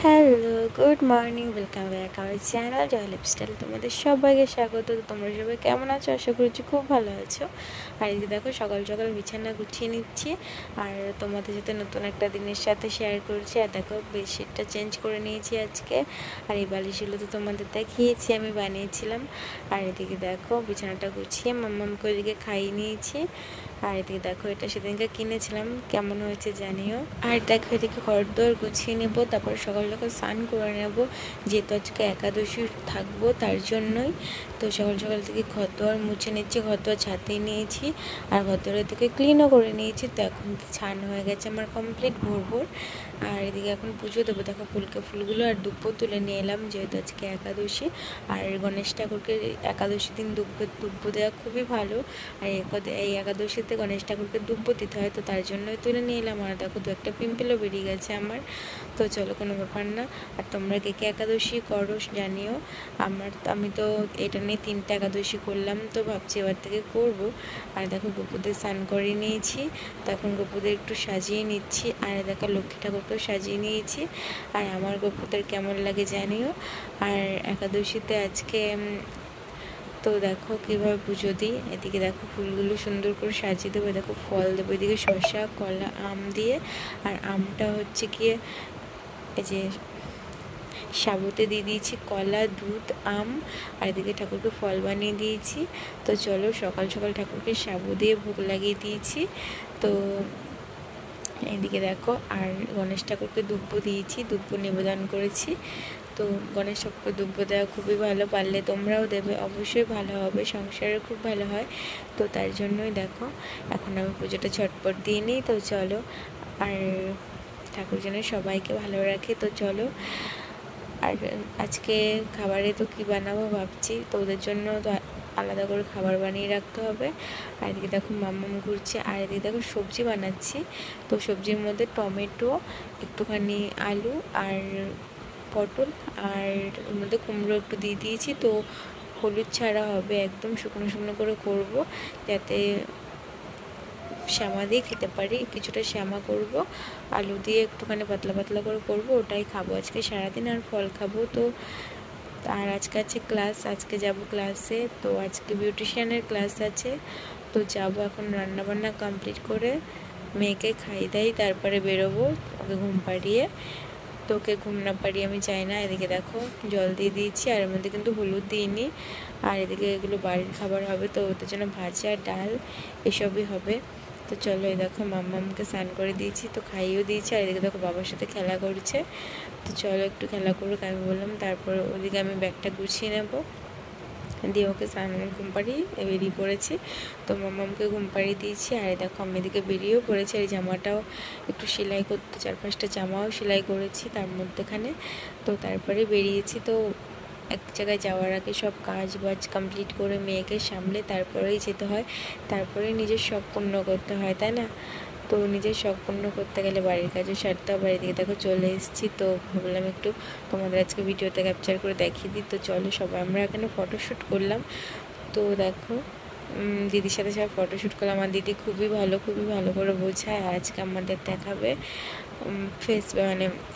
Hello, good morning, welcome back our channel Joy lifestyle. তোমাদের সবাইকে স্বাগত। তোমরা সবাই কেমন আছো? আশা করছি খুব ভালো আছো। আর এই যে দেখো, সকাল সকাল বিছানা গুছিয়ে নিচ্ছি আর তোমাদের সাথে নতুন একটা দিনের সাথে শেয়ার করছি। আর দেখো, বেডশিটটা চেঞ্জ করে নিয়েছি আজকে। আর এই বালিশগুলো তো তোমাদের দেখিয়েছি, আমি বানিয়েছিলাম। আর এদিকে দেখো, বিছানাটা গুছিয়ে মাম্মামকে ওইদিকে খাইয়ে নিয়েছি। আর এদিকে দেখো, এটা সেদিনকে কিনেছিলাম, কেমন হয়েছে জানিও। আর দেখো, এদিকে ঘরদোর গুছিয়ে নেবো, তারপর সকাল সকাল স্নান করে নেব, যেহেতু আজকে একাদশী থাকবো তার জন্যই। তো সকাল সকাল থেকে ঘরদোর মুছে নিচ্ছি, ঘরদোর ছাতিয়ে নিয়েছি আর ঘরদোরের থেকে ক্লিনও করে নিয়েছি। তো এখন ছান হয়ে গেছে আমার কমপ্লিট ভোর ভোর। আর এদিকে এখন পুজো দেবো। দেখো, ফুলগুলো আর দুব্বো তুলে নিয়ে এলাম, যেহেতু আজকে একাদশী। আর গণেশ ঠাকুরকে একাদশী দিন দুব্বো দেওয়া খুবই ভালো। আর এই একাদশীতে গণেশ ঠাকুরকে দুব্বো দিতে হয়, তো তার জন্যই তুলে নিয়ে এলাম। আর দেখো, দু একটা পিম্পলও বেরিয়ে গেছে আমার। তো চলো, কোনো ব্যাপার না। আর তোমরা কে কে একাদশী করো জানিও। আমি তো এটা নিয়ে 3টা একাদশী করলাম, তো ভাবছি এবার থেকে করব। আর দেখো, গোপুদের স্নান করে নিয়েছি, তো এখন গোপুদের একটু সাজিয়ে নিচ্ছি। আর দেখো, লক্ষ্মী ঠাকুরকেও সাজিয়ে নিয়েছি। আর আমার গোপুদের কেমন লাগে জানিও। আর একাদশীতে আজকে তো দেখো কীভাবে পুজো দিই। এদিকে দেখো, ফুলগুলো সুন্দর করে সাজিয়ে দেবো। দেখো, ফল দেবো, এদিকে শসা, কলা, আম দিয়ে। আর আমটা হচ্ছে গিয়ে এই যে সাবুতে দিয়ে দিয়েছি, কলা, দুধ, আম। আর এদিকে ঠাকুরকে ফল বানিয়ে দিয়েছি। তো চলো, সকাল সকাল ঠাকুরকে সাবু দিয়ে ভোগ লাগিয়ে দিয়েছি। তো এদিকে দেখো, আর গণেশ ঠাকুরকে দুব্বো দিয়েছি, দুব্বো নিবেদন করেছি। তো গণেশ ঠাকুরকে দুব্বো দেওয়া খুবই ভালো, পারলে তোমরাও দেবে, অবশ্যই ভালো হবে, সংসারে খুব ভালো হয়। তো তার জন্যই দেখো, এখন আমি পুজোটা ঝটপট দিয়ে নিই। তো চলো, আর ঠাকুর যেন সবাইকে ভালো রাখে। তো চলো, আর আজকে খাবারে তো কী বানাবো ভাবছি, তো ওদের জন্য তো আলাদা করে খাবার বানিয়ে রাখতে হবে। আর এদিকে দেখো, মাম্মাম ঘুরছে। আর এদিকে দেখো, সবজি বানাচ্ছি। তো সবজির মধ্যে টমেটো, একটুখানি আলু আর পটল, আর ওর মধ্যে কুমড়ো একটু দিয়ে দিয়েছি। তো হলুদ ছাড়া হবে, একদম শুকনো শুকনো করে করব, যাতে শ্যামা দিয়ে খেতে পারি। কিছুটা শ্যামা করব, আলু দিয়ে একটুখানি পাতলা পাতলা করে করব, ওটাই খাবো আজকে সারাদিন। আর ফল খাবো। তো আর আজকে আছে ক্লাস, আজকে যাব ক্লাসে। তো আজকে বিউটিশিয়ানের ক্লাস আছে, তো যাব। এখন রান্নাবান্না কমপ্লিট করে মেয়েকে খাইয়ে দেয়, তারপরে বেরোবো ওকে ঘুম পাড়িয়ে। তো ওকে ঘুম না পাড়িয়ে আমি চাই না। এদিকে দেখো, জল দিয়ে দিয়েছি, আর এর মধ্যে কিন্তু হলুদ দিইনি। আর এদিকে এগুলো বাড়ির খাবার হবে, তো ওদের জন্য ভাজা, ডাল এসবই হবে। তো চলো, এই দেখো, মাম্মামকে স্নান করে দিয়েছি, তো খাইয়েও দিয়েছি। আর এদিকে দেখো, বাবার সাথে খেলা করছে। তো চলো, একটু খেলা করুক, আমি বললাম। তারপর ওদিকে আমি ব্যাগটা গুছিয়ে নেবো, দিয়ে ওকে স্নান ঘুম পাড়িয়ে বেরিয়ে পড়েছি। তো মাম্মামকে ঘুম পাড়িয়ে দিয়েছি। আর দেখো, আমি এদিকে বেরিয়েও পড়েছি। আর জামাটাও একটু সেলাই করতে, 4-5টা জামাও সেলাই করেছি তার মধ্যেখানে। তো তারপরে বেরিয়েছি। তো এক জায়গায় যাওয়ার আগে সব কাজ বাজ কমপ্লিট করে মেয়েকে সামলে তারপরেই যেতে হয়, তারপরে নিজের শখ পূর্ণ করতে হয়, তাই না? তো নিজের শখ পূর্ণ করতে গেলে বাড়ির কাজও সারতে হবে। এদিকে দেখো, চলে এসেছি। তো ভাবলাম একটু তোমাদের আজকে ভিডিওতে ক্যাপচার করে দেখিয়ে দিই। তো চলো, সবাই আমরা এখানে ফটোশ্যুট করলাম। তো দেখো, দিদির সাথে সব ফটোশ্যুট করলাম। আমার দিদি খুবই ভালো করে বোঝায়। আর আজকে আমাদের দেখাবে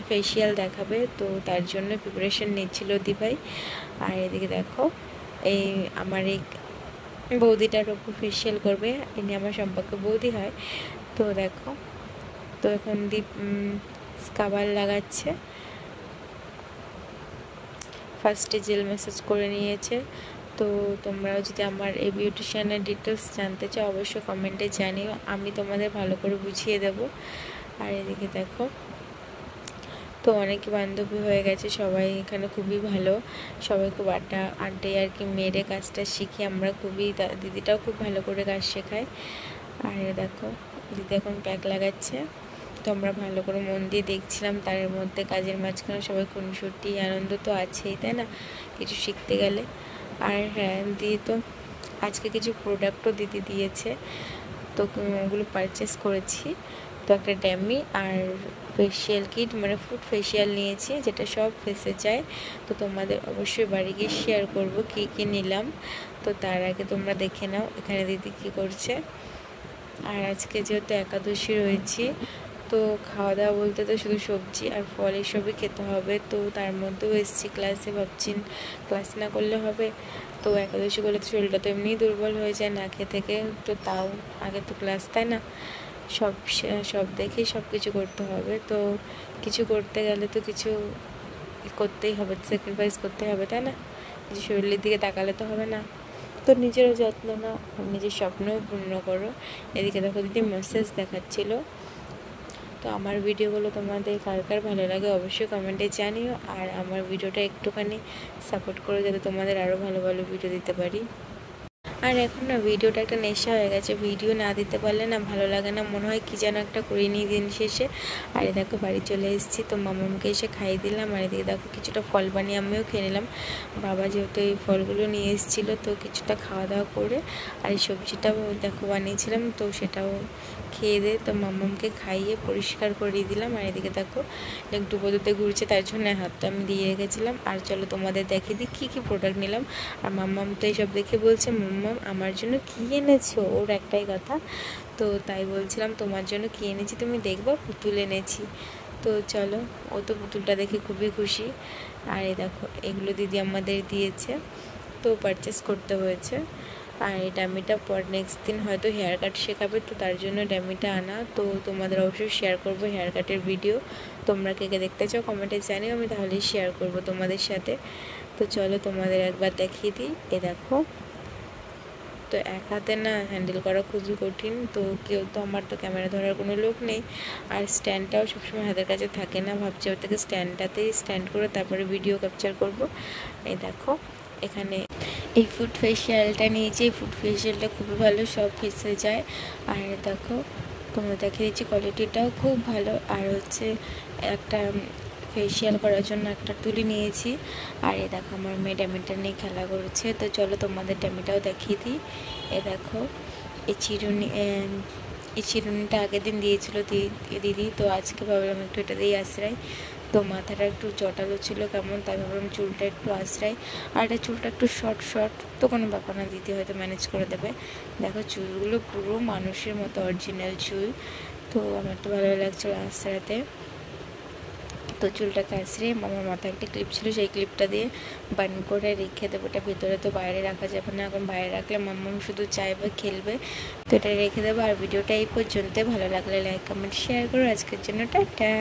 ফেসিয়াল দেখাবে, তো তার জন্য প্রিপারেশন নিচ্ছিল দিভাই। আর এদিকে দেখো, এই আমার এই বৌদিটার ওপর ফেসিয়াল করবে, ইনি আমার সম্পর্কে বৌদি হয়। তো দেখো, তো এখন স্কাবার লাগাচ্ছে। ফার্স্টে জেল ম্যাসাজ করে নিয়েছে। তো তোমরাও যদি আমার এই বিউটিশিয়ানের ডিটেলস জানতে চাও, অবশ্যই কমেন্টে জানিও, আমি তোমাদের ভালো করে বুঝিয়ে দেব। আর এদিকে দেখো, তো অনেকে বান্ধবী হয়ে গেছে, সবাই এখানে খুবই ভালো, সবাই খুব আড্ডায় আর কি মেরে কাজটা শিখি আমরা খুবই। দিদিটাও খুব ভালো করে কাজ শেখায়। আর দেখো, দিদি এখন প্যাক লাগাচ্ছে। তো আমরা ভালো করে মন দিয়ে দেখছিলাম, তার মধ্যে কাজের মাঝখানে সবাই খুনসুটি আনন্দ তো আছেই, তাই না, কিছু শিখতে গেলে। আর হ্যাঁ, দিয়ে তো আজকে কিছু প্রোডাক্টও দিদি দিয়েছে, তো ওগুলো পারচেস করেছি। তো একটা ড্যামি আর ফেসিয়াল কিট, মানে ফুড ফেসিয়াল নিয়েছি, যেটা সব ফেসে যায়। তো তোমাদের অবশ্যই বাড়ি গিয়ে শেয়ার করবো কী কী নিলাম। তো তার আগে তোমরা দেখে নাও এখানে দিদি কী করছে। আর আজকে যেহেতু একাদশী রয়েছি, তো খাওয়া দাওয়া বলতে তো শুধু সবজি আর ফল এসবই খেতে হবে। তো তার মধ্যেও এসেছি ক্লাসে, ভাবছি ক্লাস না করলে হবে। তো একাদশী করলে তো শরীরটা তো এমনিই দুর্বল হয়ে যায় না খেয়ে থেকে, তো তাও আগে তো ক্লাস, তাই না? সব সব দেখেই সব কিছু করতে হবে। তো কিছু করতে গেলে তো কিছু করতেই হবে, স্যাক্রিফাইস করতে হবে, তাই না? নিজের শরীরের দিকে তাকালে তো হবে না। তো নিজেরও যত্ন নাও, নিজের স্বপ্নও পূর্ণ করো। এদিকে দেখো দিদি মেসেজ দেখাচ্ছিল। তো আমার ভিডিওগুলো তোমাদের কার কার ভালো লাগে অবশ্যই কমেন্টে জানিও, আর আমার ভিডিওটা একটুখানি সাপোর্ট করো যাতে তোমাদের আরও ভালো ভালো ভিডিও দিতে পারি। আর এখন না ভিডিওটা একটা নেশা হয়ে গেছে, ভিডিও না দিতে পারলে না ভালো লাগে না, মনে হয় কি যেন একটা করে নিই দিন শেষে। আর দেখো বাড়ি চলে এসেছি, তো মামাকে এসে খাইয়ে দিলাম। আর এদিকে দেখো কিছুটা ফল বানিয়ে আমিও খেয়ে নিলাম। বাবা যেহেতু এই ফলগুলো নিয়ে এসেছিলো, তো কিছুটা খাওয়া দাওয়া করে আর এই সবজিটাও দেখো বানিয়েছিলাম, তো সেটাও খেয়ে দিয়ে তো মামাকে খাইয়ে পরিষ্কার করিয়ে দিলাম। আর এদিকে দেখো একটু বদুতে ঘুরছে, তার জন্য হাতটা আমি দিয়ে রেখেছিলাম। আর চলো তোমাদের দেখিয়ে দিই কী কী প্রোডাক্ট নিলাম। আর মাম্মাম তো এইসব দেখে বলছে, মাম্মাম আমার জন্য কী এনেছো, ওর একটাই কথা। তো তাই বলছিলাম তোমার জন্য কী এনেছি তুমি দেখবো, পুতুল এনেছি। তো চলো, ও তো পুতুলটা দেখে খুবই খুশি। আর এই দেখো এগুলো দিদি আমাদের দিয়েছে, তো পারচেস করতে হয়েছে। আর এই ডামিটা পর নেক্সট দিন হয়তো হেয়ার কাট শেখাবে, তো তার জন্য ডামিটা আনা। তো তোমাদের অবশ্যই শেয়ার করবো হেয়ার কাটের ভিডিও, তোমরা কে কে দেখতে চাও কমেন্টে জানিও, আমি তাহলেই শেয়ার করব তোমাদের সাথে। তো চলো তোমাদের একবার দেখিয়ে দিই। এ দেখো, তো এক হাতে না হ্যান্ডেল করা খুবই কঠিন, তো কেউ তো আমার তো ক্যামেরা ধরার কোনো লোক নেই, আর স্ট্যান্ডটাও সবসময় হাতের কাছে থাকে না, ভাবছি ওর থেকে স্ট্যান্ডটাতেই স্ট্যান্ড করে তারপরে ভিডিও ক্যাপচার করব। এই দেখো এখানে এই ফুড ফেশিয়ালটা নিয়েছি, এই ফুড ফেশিয়ালটা খুবই ভালো, সব ফেসে যায়। আর দেখো তোমরা দেখে দিচ্ছি কোয়ালিটিটাও খুব ভালো। আর হচ্ছে একটা ফেশিয়াল করার জন্য একটা তুলি নিয়েছি। আর এ দেখো আমার মেয়ে ড্যামিটা নিয়ে খেলা করছে, তো চলো তোমাদের ড্যামিটাও দেখিয়ে দিই। এ দেখো এই চিরুনিটা আগের দিন দিয়েছিল দিদি, তো আজকে ভাবলাম একটু এটা দিয়ে আশ্রয়। তো মাথাটা একটু জটালো ছিল কেমন, তাই ভাবলাম চুলটা একটু আশ্রয়। আর এটা চুলটা একটু শর্ট, তো কোনো ব্যাপার না, দিদি হয়তো ম্যানেজ করে দেবে। দেখো চুলগুলো পুরো মানুষের মতো অরিজিনাল চুল, তো আমার তো ভালো লাগছিলো আশ্রাতে। তো চুলটাকে আশ্রিয়ে মামার মাথায় একটা ক্লিপ ছিল, সেই ক্লিপটা দিয়ে বান করে রেখে দেবো। এটা ভেতরে তো বাইরে রাখা যাবে না, এখন বাইরে রাখলে মাম্মাম শুধু চাইবে খেলবে, তো এটা রেখে দেবো। আর ভিডিওটা এই পর্যন্ত, ভালো লাগলে লাইক কমেন্ট শেয়ার করো। আজকের জন্য টাটা।